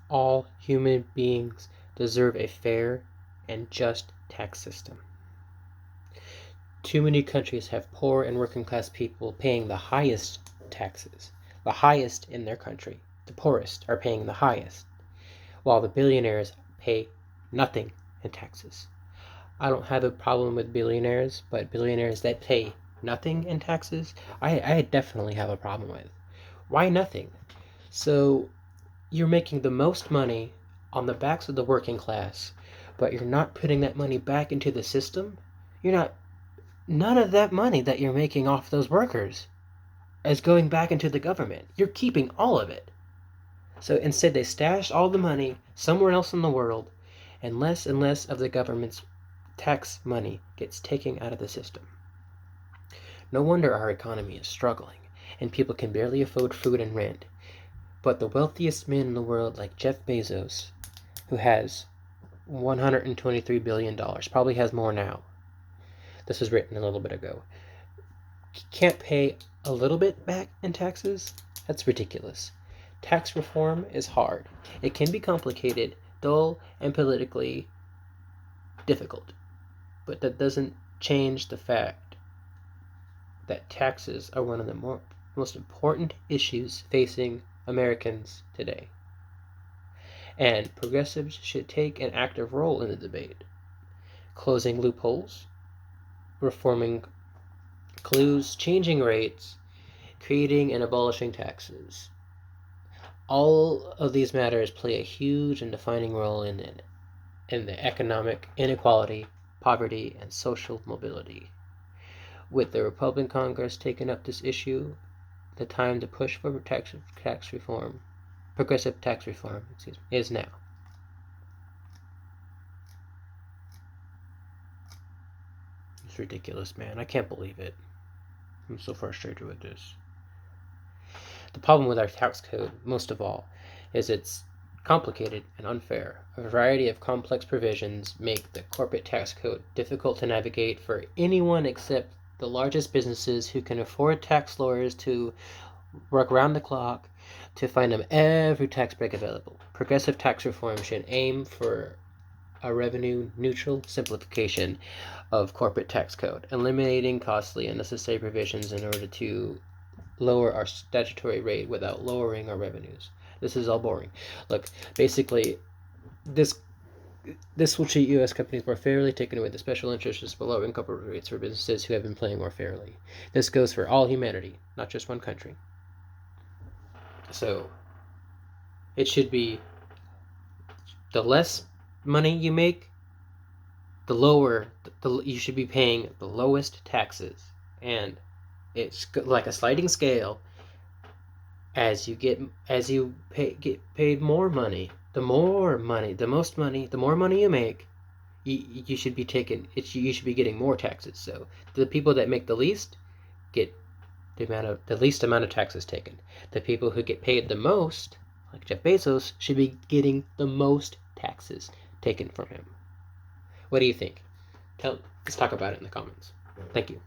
All human beings deserve a fair and just tax system. Too many countries have poor and working class people paying the highest taxes, the highest in their country. The poorest are paying the highest, while the billionaires pay nothing in taxes. I don't have a problem with billionaires, but billionaires that pay nothing in taxes, I definitely have a problem with. Why nothing? So you're making the most money on the backs of the working class, but you're not putting that money back into the system? You're not, none of that money that you're making off those workers is going back into the government. You're keeping all of it. So instead, they stash all the money somewhere else in the world, and less of the government's tax money gets taken out of the system. No wonder our economy is struggling, and people can barely afford food and rent. But the wealthiest man in the world, like Jeff Bezos, who has $123 billion, probably has more now. This was written a little bit ago. Can't pay a little bit back in taxes? That's ridiculous. Tax reform is hard. It can be complicated, dull, and politically difficult. But that doesn't change the fact that taxes are one of the most important issues facing Americans today. And progressives should take an active role in the debate, closing loopholes, reforming clues, changing rates, creating and abolishing taxes. All of these matters play a huge and defining role in the economic inequality, poverty, and social mobility. With the Republican Congress taking up this issue, the time to push for progressive tax reform, is now. It's ridiculous, man. I can't believe it. I'm so frustrated with this. The problem with our tax code, most of all, is it's complicated and unfair. A variety of complex provisions make the corporate tax code difficult to navigate for anyone except the largest businesses who can afford tax lawyers to work round the clock to find them every tax break available. Progressive tax reform should aim for a revenue-neutral simplification of corporate tax code, eliminating costly and unnecessary provisions in order to lower our statutory rate without lowering our revenues. This is all boring. Look, basically, this will treat U.S. companies more fairly, taking away the special interests below income rates for businesses who have been playing more fairly. This goes for all humanity, not just one country. So, it should be the less money you make, the lower you should be paying the lowest taxes, and it's like a sliding scale. As you get paid more money, the more money you make, you should be you should be getting more taxes. So the people that make the least get the least amount of taxes taken. The people who get paid the most, like Jeff Bezos, should be getting the most taxes taken from him. What do you think? Let's talk about it in the comments. Thank you.